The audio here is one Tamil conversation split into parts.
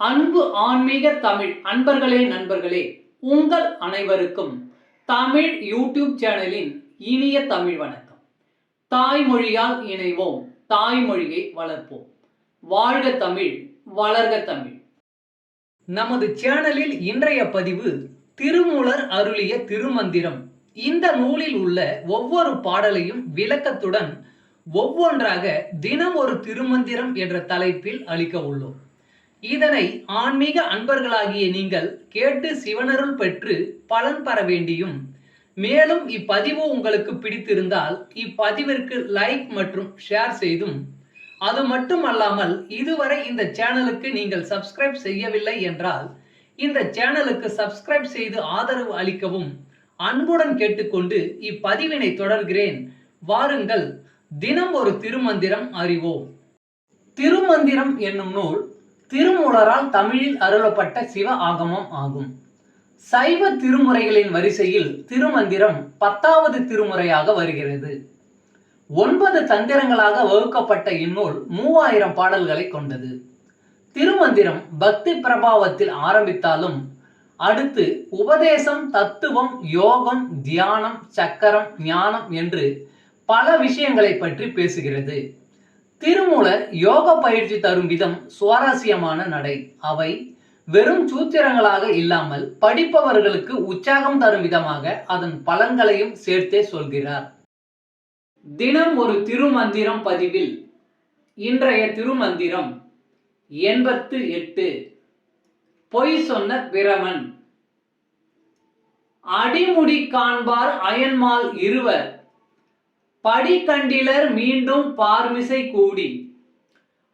அன்பு ஆன்மீக தமிழ் அன்பர்களே நண்பர்களே, உங்கள் அனைவருக்கும் தமிழ் யூடியூப் சேனலின் இனிய தமிழ் வணக்கம். தாய்மொழியால் இணைவோம், தாய்மொழியை வளர்ப்போம். வாழ்க தமிழ், வளர்க தமிழ். நமது சேனலில் இன்றைய பதிவு திருமூலர் அருளிய திருமந்திரம். இந்த நூலில் உள்ள ஒவ்வொரு பாடலையும் விளக்கத்துடன் ஒவ்வொன்றாக தினம் ஒரு திருமந்திரம் என்ற தலைப்பில் அளிக்க உள்ளோம். இதனை ஆன்மீக அன்பர்களாகிய நீங்கள் கேட்டு சிவனருள் பெற்று பலன் பெற வேண்டியும், மேலும் இப்பதிவு உங்களுக்கு பிடித்திருந்தால் இப்பதிவிற்கு லைக் மற்றும் ஷேர் செய்தும், அது மட்டுமல்லாமல் இதுவரை இந்த சேனலுக்கு நீங்கள் சப்ஸ்கிரைப் செய்யவில்லை என்றால் இந்த சேனலுக்கு சப்ஸ்கிரைப் செய்து ஆதரவு அளிக்கவும் அன்புடன் கேட்டுக்கொண்டு இப்பதிவினை தொடர்கிறேன். வாருங்கள், தினம் ஒரு திருமந்திரம் அறிவோம். திருமந்திரம் என்னும் நூல் திருமூலரால் தமிழில் அருளப்பட்ட சிவ ஆகமம் ஆகும். சைவ திருமுறைகளின் வரிசையில் திருமந்திரம் 10வது திருமுறையாக வருகிறது. 9 தந்திரங்களாக வகுக்கப்பட்ட இந்நூல் 3000 பாடல்களை கொண்டது. திருமந்திரம் பக்தி பிரபாவத்தில் ஆரம்பித்தாலும் அடுத்து உபதேசம், தத்துவம், யோகம், தியானம், சக்கரம், ஞானம் என்று பல விஷயங்களை பற்றி பேசுகிறது. திருமூலர் யோக பயிற்சி தரும் விதம் சுவாரஸ்யமான நடை. அவை வெறும் சூத்திரங்களாக இல்லாமல் படிப்பவர்களுக்கு உற்சாகம் தரும் விதமாக அதன் பலன்களையும் சேர்த்தே சொல்கிறார். தினம் ஒரு திருமந்திரம் பதிவில் இன்றைய திருமந்திரம் 88. பொய் சொன்ன பிரமன். அடிமுடி காண்பார் அயன்மால் இருவர், படி கண்டிலர் மீண்டும் பார்மிசை கூடி,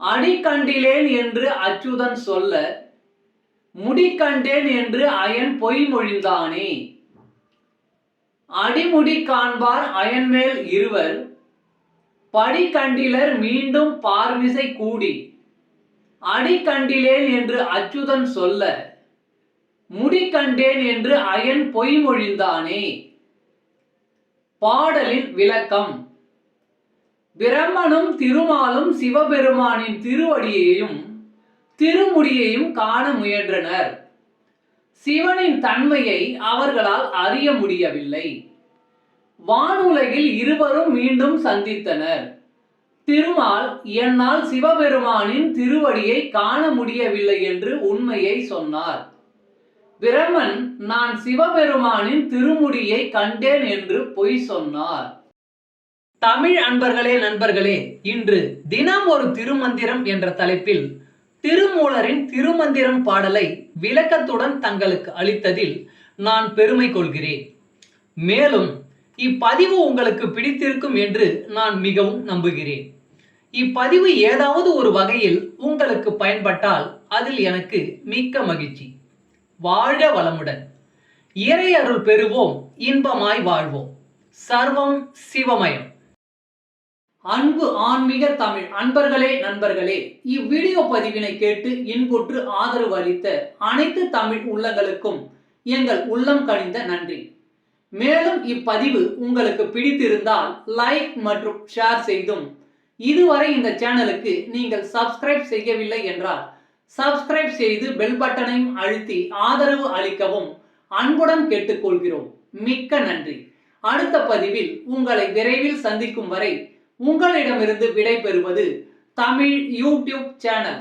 அடி கண்டிலேன் என்று அச்சுதன் சொல்ல, முடி கண்டேன் என்று அயன் பொய் மொழிந்தானே. அடிமுடி காண்பார் அயன்மேல் இருவர், படி கண்டிலர் மீண்டும் பார்மிசை கூடி, அடி கண்டிலேன் என்று அச்சுதன் சொல்ல, முடி கண்டேன் என்று அயன் பொய் மொழிந்தானே. பாடலின் விளக்கம். பிரம்மனும் திருமாலும் சிவபெருமானின் திருவடியையும் திருமுடியையும் காண முயன்றனர். சிவனின் தன்மையை அவர்களால் அறிய முடியவில்லை. வானுலகில் இருவரும் மீண்டும் சந்தித்தனர். திருமால் என்னால் சிவபெருமானின் திருவடியை காண முடியவில்லை என்று உண்மையை சொன்னார். பிரம்மன் நான் சிவபெருமானின் திருமுடியை கண்டேன் என்று பொய் சொன்னார். தமிழ் அன்பர்களே நண்பர்களே, இன்று தினம் ஒரு திருமந்திரம் என்ற தலைப்பில் திருமூலரின் திருமந்திரம் பாடலை விளக்கத்துடன் தங்களுக்கு அளித்ததில் நான் பெருமை கொள்கிறேன். மேலும் இப்பதிவு உங்களுக்கு பிடித்திருக்கும் என்று நான் மிகவும் நம்புகிறேன். இப்பதிவு ஏதாவது ஒரு வகையில் உங்களுக்கு பயன்பட்டால் அதில் எனக்கு மிக்க மகிழ்ச்சி. வாழ்க வளமுடன். இறை அருள் பெறுவோம், இன்பமாய் வாழ்வோம். சர்வம் சிவமயம். அன்பு ஆன்மீக தமிழ் அன்பர்களே நண்பர்களே, இவ்வீடியோ பதிவினை கேட்டு இன்புற்று ஆதரவு அளித்த அனைத்து தமிழ் உள்ளங்களுக்கும் எங்கள் உள்ளம் கனிந்த நன்றி. மேலும் இப்பதிவு உங்களுக்கு பிடித்திருந்தால் லைக் மற்றும் ஷேர் செய்தும், இதுவரை இந்த சேனலுக்கு நீங்கள் சப்ஸ்கிரைப் செய்யவில்லை என்றால் சப்ஸ்கிரைப் செய்து பெல் பட்டனையும் அழுத்தி ஆதரவு அளிக்கவும் அன்புடன் கேட்டுக்கொள்கிறோம். மிக்க நன்றி. அடுத்த பதிவில் உங்களை விரைவில் சந்திக்கும் வரை உங்களிடமிருந்து விடை பெறுவது தமிழ் யூடியூப் சேனல்.